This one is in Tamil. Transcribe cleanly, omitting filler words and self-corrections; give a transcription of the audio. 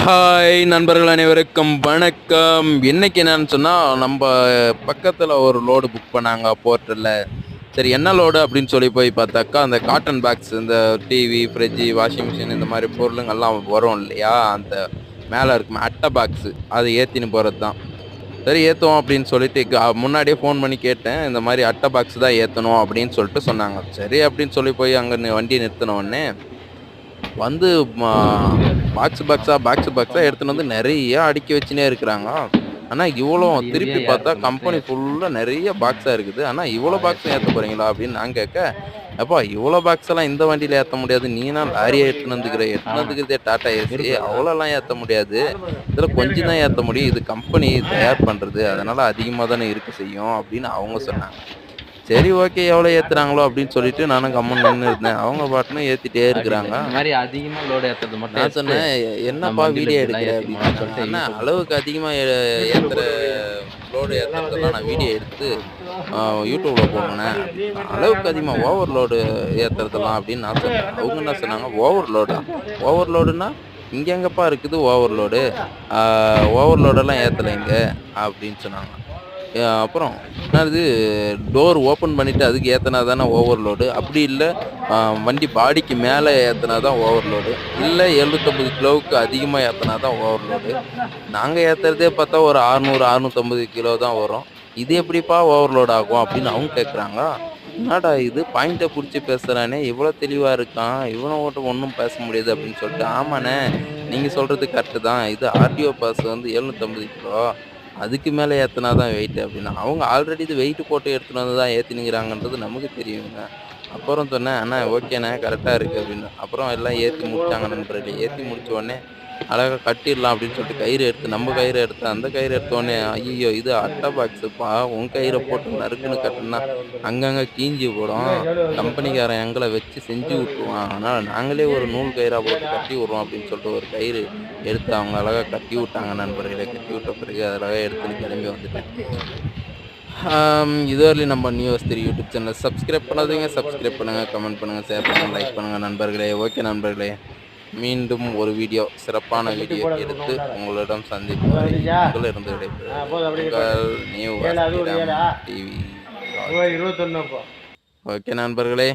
ஹாய் நண்பர்கள் அனைவருக்கும் வணக்கம். இன்னைக்கு என்னன்னு சொன்னால், நம்ம பக்கத்தில் ஒரு லோடு புக் பண்ணாங்க போர்ட்டலில். சரி என்ன லோடு அப்படின்னு சொல்லி போய் பார்த்தாக்கா, அந்த காட்டன் பேக்ஸ், இந்த டிவி, ஃப்ரிட்ஜு, வாஷிங் மிஷின் இந்த மாதிரி பொருளுங்கள்லாம் வரும் இல்லையா, அந்த மேலே இருக்கும் அட்டை பாக்ஸு, அதை ஏற்றின்னு போகிறது தான். சரி ஏற்றுவோம் அப்படின்னு சொல்லிட்டு முன்னாடியே ஃபோன் பண்ணி கேட்டேன். இந்த மாதிரி அட்டை பாக்ஸ் தான் ஏற்றணும் அப்படின்னு சொல்லிட்டு சொன்னாங்க. சரி அப்படின்னு சொல்லி போய் அங்கே வண்டி நிறுத்தின உடனே வந்து பாக்ஸா எடுத்துன்னு வந்து நெறைய அடுக்கி வச்சுன்னே இருக்கிறாங்க. ஆனா இவ்வளோ ஹெவியா திருப்பி பார்த்தா ஏத்தணும் மொத்தம் கம்பெனி ஏத்தணும். ஃபுல்லா நெறைய பாக்ஸா இருக்குது. ஆனா இவ்வளோ பாக்ஸும் ஏத்த ஏத்தணும். போறீங்களா? அப்படின்னு நான் கேட்க, "எப்பா இவ்வளோ பாக்ஸ் எல்லாம் இந்த வண்டியில ஏத்த முடியாது. நீனா லாரியா எடுத்துன்னு வந்துக்கிற. எடுத்துன்னு ஆமா. வந்துக்கிறதே டாடா ஏசி. வெறுப்பு வருதா? அவ்வளோலாம் ஏத்த முடியாது. இதுல கொஞ்சம் தான் ஏத்த முடியும். இது கம்பெனி தயார் பண்றது. அதனால அதிகமா தானே இருக்க செய்யும்." அப்படின்னு அவங்க சொன்னாங்க. சரி ஓகே எவ்வளோ ஏத்துறாங்களோ அப்படின்னு சொல்லிட்டு நானும் கம்முன்னு நின்னு இருந்தேன். அவங்க பாட்டுன்னு ஏத்திட்டே அப்படின்னு. இருக்கிறாங்க. இந்த மாரி அதிகமா லோடு ஏத்துறது மட்டும் நான் எடுத்துட்டு, சொன்னேன், நம்ம "என்னப்பா வண்டியில வீடியோ இப்படிலாம் எடுக்கிற?" அப்படின்னு ஏத்திக்கணும்னு சொன்னாங்க. சொல்லிட்டு "அண்ணா யூடியூப்ல அளவுக்கு அதிகமா ஏத்துற லோடு ஏத்துறதெல்லாம் நான் வீடியோ எடுத்து அ யூடியூப்ல போடுறேண்ணே" அப்படின்னா. "அளவுக்கு அதிகமா ஓவர்லோடு ஏத்துறதெல்லாம்" அப்படின்னு நான் சொன்னேன். அவங்க என்ன சொன்னாங்க, "ஓவர்லோடா? ஓவர்லோடுன்னா இங்க எங்கப்பா இருக்குது ஓவர்லோடு? ஆ ஓவர்லோடெல்லாம் ஏத்தல இங்க" அப்படின்னு சொன்னாங்க. அப்புறம் என்னது டோர் ஓப்பன் பண்ணிட்டு அதுக்கு ஏத்துனா தானே ஓவர்லோடு. அப்படி இல்ல அ வண்டி பாடிக்கு மேல ஏத்துனா தான் ஓவர்லோடு. இல்ல 750 கிலோவுக்கு அதிகமா ஏத்துனா தான் ஓவர்லோடு. நாங்க ஏத்துறதே பார்த்தா ஒரு 600, 650 கிலோ தான் வரும். இது எப்படிப்பா ஓவர்லோட் ஆகும்? அப்படின்னு அவங்க கேட்குறாங்க. என்னடா இது பாயிண்ட்ட புடிச்சு பேசுறானே! இவ்வளோ தெளிவா இருக்கான். இவனோட்ட ஒண்ணும் பேச முடியாது அப்படின்னு சொல்லிட்டு, ஆமாண்ணே நீங்க சொல்றது கரெக்ட்டு தான். இது ஆர்டிஓ பாஸ் வந்து 750 கிலோ. அதுக்கு மேல ஏத்துனா தான் வெயிட் அப்படின்னா, அவங்க ஆல்ரெடி இது வெயிட் போட்டு எடுத்துட்டு வந்து தான் ஏத்தினுங்கிறாங்கன்றது நமக்கு தெரியுங்க. அப்புறம் சொன்னேன், "அண்ணா ஓகேண்ணே கரெக்ட்டா இருக்கு" அப்படின்னு. அப்புறம் எல்லாம் ஏத்தி முடிச்சாங்க நண்பர்களே. ஏத்தி முடிச்ச உடனே அழகா கட்டிடலாம் அப்படின்னு சொல்லிட்டு கயிறு எடுத்து நம்ம கயிறு எடுத்து அந்த கயிறு எடுத்த உடனே, "ஐய்யய்யோ! இது அட்டை பாக்ஸுப்பா. உன் கயிற போட்டு நறுக்குன்னு கட்டுனா அங்கங்க கீஞ்சு போயிடும். கம்பெனிக்காரன் எங்கள வச்சு செஞ்சு விட்டுருவான். அதனால நாங்களே ஒரு நூல் கயிறா போட்டு கட்டி விடுறோம்" அப்படின்னு சொல்லிட்டு ஒரு கயிறு எடுத்து அவங்க அழகா கட்டி விட்டாங்க நண்பர்களே. கட்டி விட்ட பிறகு அழகா எடுத்துன்னு கிளம்பி வந்துட்டேன். இதுவரையிலும் நம்ம நியூஸ் 3 யூடியூப் சேனல சப்ஸ்கிரைப் பண்ணாதீங்க. சப்ஸ்கிரைப் பண்ணுங்க, கமெண்ட் பண்ணுங்க, ஷேர் பண்ணுங்க, லைக் பண்ணுங்க நண்பர்களே. ஓகே நண்பர்களே. மீண்டும் ஒரு வீடியோ சிறப்பான வீடியோ எடுத்து உங்களிடம் சந்திக்கும் வரை உங்களிடம் விடைபெறுவது உங்கள் நியூ வாஸ்திரம் டிவி. ஓகே நண்பர்களே.